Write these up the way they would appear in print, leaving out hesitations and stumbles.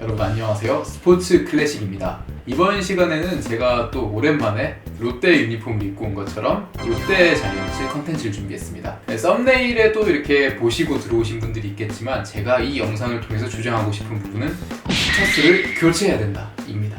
여러분 안녕하세요. 스포츠 클래식입니다. 이번 시간에는 제가 또 오랜만에 롯데 유니폼을 입고 온 것처럼 롯데 자이언츠 컨텐츠를 준비했습니다. 썸네일에도 이렇게 보시고 들어오신 분들이 있겠지만 제가 이 영상을 통해서 주장하고 싶은 부분은 피터스를 교체해야 된다 입니다.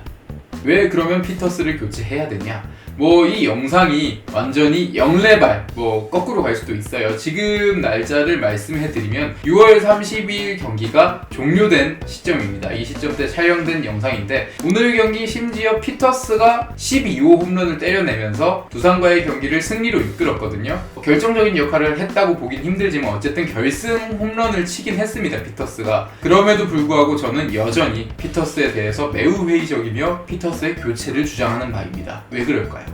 왜 그러면 피터스를 교체해야 되냐? 이 영상이 완전히 영레발, 거꾸로 갈 수도 있어요. 지금 날짜를 말씀해드리면 6월 30일 경기가 종료된 시점입니다. 이 시점 때 촬영된 영상인데 오늘 경기 심지어 피터스가 12호 홈런을 때려내면서 두산과의 경기를 승리로 이끌었거든요. 결정적인 역할을 했다고 보긴 힘들지만 어쨌든 결승 홈런을 치긴 했습니다. 피터스가. 그럼에도 불구하고 저는 여전히 피터스에 대해서 매우 회의적이며 피터스의 교체를 주장하는 바입니다. 왜 그럴까요?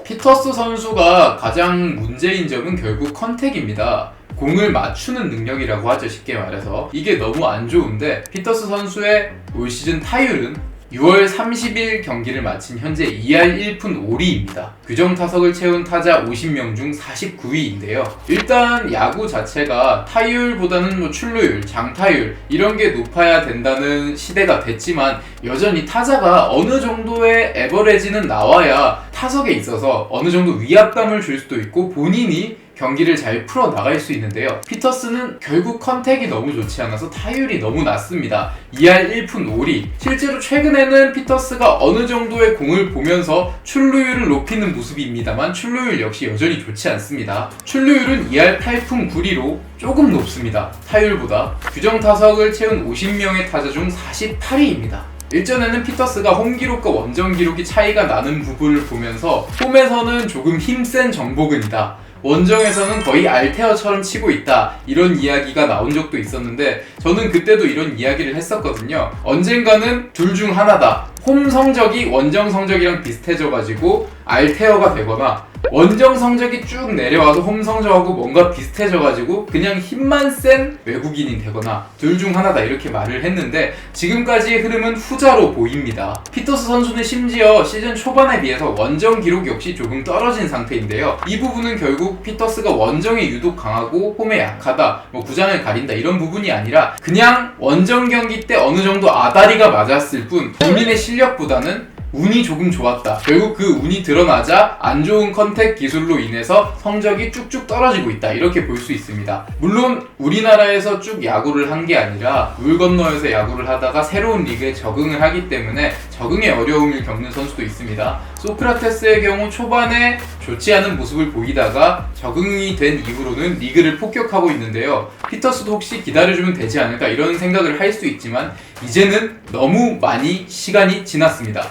피터스 선수가 가장 문제인 점은 결국 컨택입니다. 공을 맞추는 능력이라고 하죠, 쉽게 말해서. 이게 너무 안 좋은데 피터스 선수의 올 시즌 타율은 6월 30일 경기를 마친 현재 2할 1푼 5리입니다. 규정 타석을 채운 타자 50명 중 49위인데요. 일단 야구 자체가 타율보다는 출루율, 장타율 이런 게 높아야 된다는 시대가 됐지만 여전히 타자가 어느 정도의 에버레지는 나와야 타석에 있어서 어느 정도 위압감을 줄 수도 있고 본인이 경기를 잘 풀어나갈 수 있는데요. 피터스는 결국 컨택이 너무 좋지 않아서 타율이 너무 낮습니다. 2할 1푼 5리. 실제로 최근에는 피터스가 어느 정도의 공을 보면서 출루율을 높이는 모습입니다만 출루율 역시 여전히 좋지 않습니다. 출루율은 2할 8푼 9리로 조금 높습니다. 타율보다. 규정 타석을 채운 50명의 타자 중 48위입니다. 일전에는 피터스가 홈 기록과 원정 기록이 차이가 나는 부분을 보면서 홈에서는 조금 힘센 정보근이다. 원정에서는 거의 알테어처럼 치고 있다 이런 이야기가 나온 적도 있었는데 저는 그때도 이런 이야기를 했었거든요. 언젠가는 둘 중 하나다. 홈 성적이 원정 성적이랑 비슷해져가지고 알테어가 되거나 원정 성적이 쭉 내려와서 홈 성적하고 뭔가 비슷해져가지고 그냥 힘만 센 외국인이 되거나 둘 중 하나다 이렇게 말을 했는데 지금까지의 흐름은 후자로 보입니다. 피터스 선수는 심지어 시즌 초반에 비해서 원정 기록 역시 조금 떨어진 상태인데요. 이 부분은 결국 피터스가 원정에 유독 강하고 홈에 약하다, 구장을 가린다 이런 부분이 아니라 그냥 원정 경기 때 어느 정도 아다리가 맞았을 뿐 본인의 실력보다는 운이 조금 좋았다. 결국 그 운이 드러나자 안 좋은 컨택 기술로 인해서 성적이 쭉쭉 떨어지고 있다. 이렇게 볼 수 있습니다. 물론 우리나라에서 쭉 야구를 한 게 아니라 물 건너에서 야구를 하다가 새로운 리그에 적응을 하기 때문에 적응의 어려움을 겪는 선수도 있습니다. 소크라테스의 경우 초반에 좋지 않은 모습을 보이다가 적응이 된 이후로는 리그를 폭격하고 있는데요. 피터스도 혹시 기다려주면 되지 않을까 이런 생각을 할 수 있지만 이제는 너무 많이 시간이 지났습니다.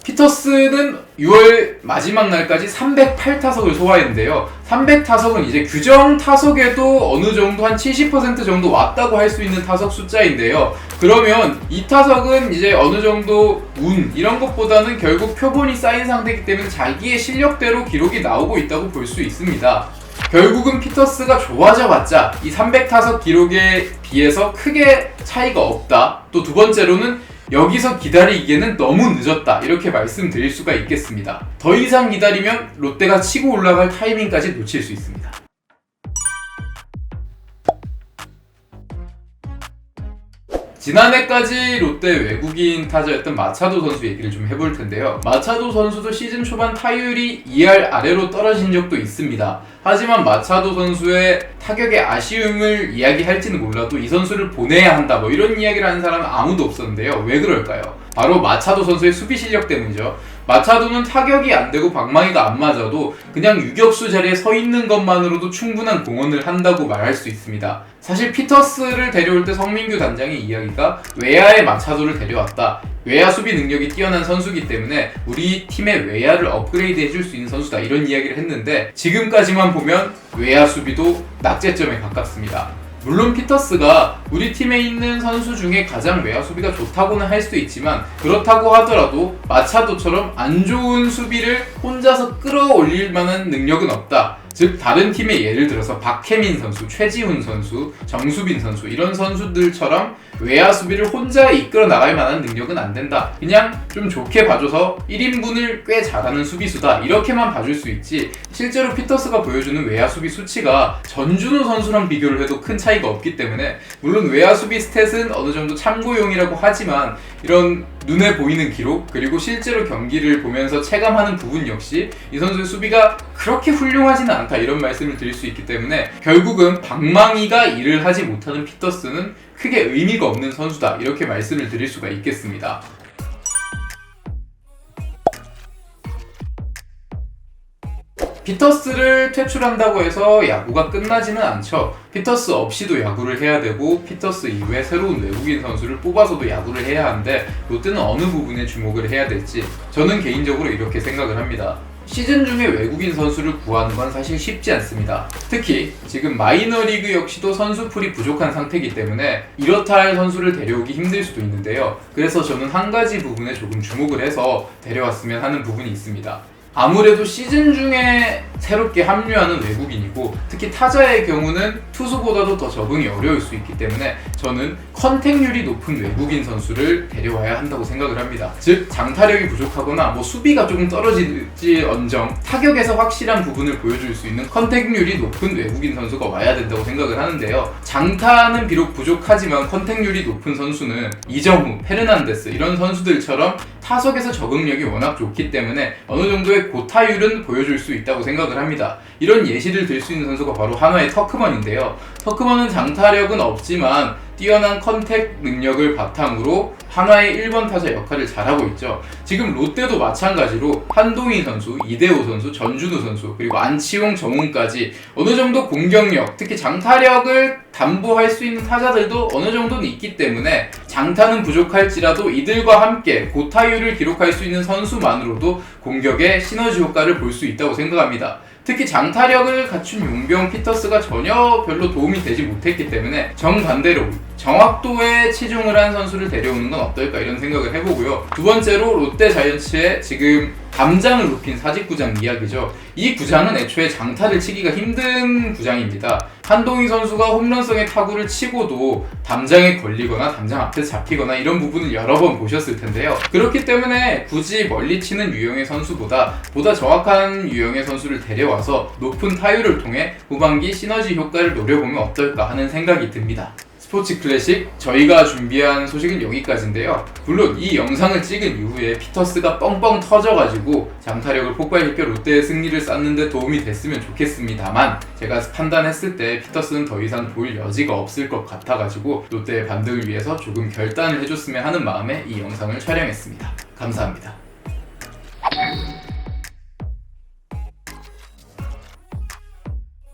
피터스는 6월 마지막 날까지 308타석을 소화했는데요. 300타석은 이제 규정 타석에도 어느 정도 한 70% 정도 왔다고 할 수 있는 타석 숫자인데요. 그러면 이 타석은 이제 어느 정도 운 이런 것보다는 결국 표본이 쌓인 상태이기 때문에 자기의 실력대로 기록이 나오고 있다고 볼 수 있습니다. 결국은 피터스가 좋아져봤자 이 300타석 기록에 비해서 크게 차이가 없다. 또 두 번째로는 여기서 기다리기에는 너무 늦었다 이렇게 말씀드릴 수가 있겠습니다. 더 이상 기다리면 롯데가 치고 올라갈 타이밍까지 놓칠 수 있습니다. 지난해까지 롯데 외국인 타자였던 마차도 선수 얘기를 좀 해볼 텐데요. 마차도 선수도 시즌 초반 타율이 2할 아래로 떨어진 적도 있습니다. 하지만 마차도 선수의 타격의 아쉬움을 이야기할지는 몰라도 이 선수를 보내야 한다 이런 이야기를 하는 사람은 아무도 없었는데요. 왜 그럴까요? 바로 마차도 선수의 수비 실력 때문이죠. 마차도는 타격이 안 되고 방망이가 안 맞아도 그냥 유격수 자리에 서 있는 것만으로도 충분한 공헌을 한다고 말할 수 있습니다. 사실 피터스를 데려올 때 성민규 단장의 이야기가 외야의 마차도를 데려왔다. 외야 수비 능력이 뛰어난 선수이기 때문에 우리 팀의 외야를 업그레이드 해줄 수 있는 선수다 이런 이야기를 했는데 지금까지만 보면 외야 수비도 낙제점에 가깝습니다. 물론 피터스가 우리 팀에 있는 선수 중에 가장 외야 수비가 좋다고는 할 수도 있지만 그렇다고 하더라도 마차도처럼 안 좋은 수비를 혼자서 끌어올릴 만한 능력은 없다. 즉 다른 팀의 예를 들어서 박혜민 선수, 최지훈 선수, 정수빈 선수 이런 선수들처럼 외야 수비를 혼자 이끌어 나갈 만한 능력은 안 된다. 그냥 좀 좋게 봐줘서 1인분을 꽤 잘하는 수비수다. 이렇게만 봐줄 수 있지 실제로 피터스가 보여주는 외야 수비 수치가 전준우 선수랑 비교를 해도 큰 차이가 없기 때문에 물론 외야 수비 스탯은 어느 정도 참고용이라고 하지만 이런 눈에 보이는 기록 그리고 실제로 경기를 보면서 체감하는 부분 역시 이 선수의 수비가 그렇게 훌륭하지는 않다 이런 말씀을 드릴 수 있기 때문에 결국은 방망이가 일을 하지 못하는 피터스는 크게 의미가 없는 선수다 이렇게 말씀을 드릴 수가 있겠습니다. 피터스를 퇴출한다고 해서 야구가 끝나지는 않죠. 피터스 없이도 야구를 해야 되고 피터스 이후에 새로운 외국인 선수를 뽑아서도 야구를 해야 하는데 롯데는 어느 부분에 주목을 해야 될지 저는 개인적으로 이렇게 생각을 합니다. 시즌 중에 외국인 선수를 구하는 건 사실 쉽지 않습니다. 특히 지금 마이너리그 역시도 선수풀이 부족한 상태이기 때문에 이렇다 할 선수를 데려오기 힘들 수도 있는데요. 그래서 저는 한 가지 부분에 조금 주목을 해서 데려왔으면 하는 부분이 있습니다. 아무래도 시즌 중에 새롭게 합류하는 외국인이고 특히 타자의 경우는 투수보다도 더 적응이 어려울 수 있기 때문에 저는 컨택률이 높은 외국인 선수를 데려와야 한다고 생각을 합니다. 즉 장타력이 부족하거나 수비가 조금 떨어질지언정 타격에서 확실한 부분을 보여줄 수 있는 컨택률이 높은 외국인 선수가 와야 된다고 생각을 하는데요. 장타는 비록 부족하지만 컨택률이 높은 선수는 이정후, 페르난데스 이런 선수들처럼 타석에서 적응력이 워낙 좋기 때문에 어느 정도의 고타율은 보여줄 수 있다고 생각을 합니다. 이런 예시를 들 수 있는 선수가 바로 한화의 터크먼인데요. 터크먼은 장타력은 없지만 뛰어난 컨택 능력을 바탕으로 한화의 1번 타자 역할을 잘하고 있죠. 지금 롯데도 마찬가지로 한동희 선수, 이대호 선수, 전준우 선수 그리고 안치홍, 정훈까지 어느 정도 공격력, 특히 장타력을 담보할 수 있는 타자들도 어느 정도는 있기 때문에 장타는 부족할지라도 이들과 함께 고타율을 기록할 수 있는 선수만으로도 공격의 시너지 효과를 볼 수 있다고 생각합니다. 특히 장타력을 갖춘 용병 피터스가 전혀 별로 도움이 되지 못했기 때문에 정반대로 정확도에 치중을 한 선수를 데려오는 건 어떨까 이런 생각을 해보고요. 두 번째로 롯데 자이언츠의 지금 담장을 높인 사직구장 이야기죠. 이 구장은 애초에 장타를 치기가 힘든 구장입니다. 한동희 선수가 홈런성의 타구를 치고도 담장에 걸리거나 담장 앞에서 잡히거나 이런 부분을 여러 번 보셨을 텐데요. 그렇기 때문에 굳이 멀리 치는 유형의 선수보다 보다 정확한 유형의 선수를 데려와서 높은 타율을 통해 후반기 시너지 효과를 노려보면 어떨까 하는 생각이 듭니다. 스포츠 클래식 저희가 준비한 소식은 여기까지인데요. 물론 이 영상을 찍은 이후에 피터스가 뻥뻥 터져가지고 장타력을 폭발시켜 롯데의 승리를 쌓는 데 도움이 됐으면 좋겠습니다만 제가 판단했을 때 피터스는 더 이상 볼 여지가 없을 것 같아가지고 롯데의 반등을 위해서 조금 결단을 해줬으면 하는 마음에 이 영상을 촬영했습니다. 감사합니다.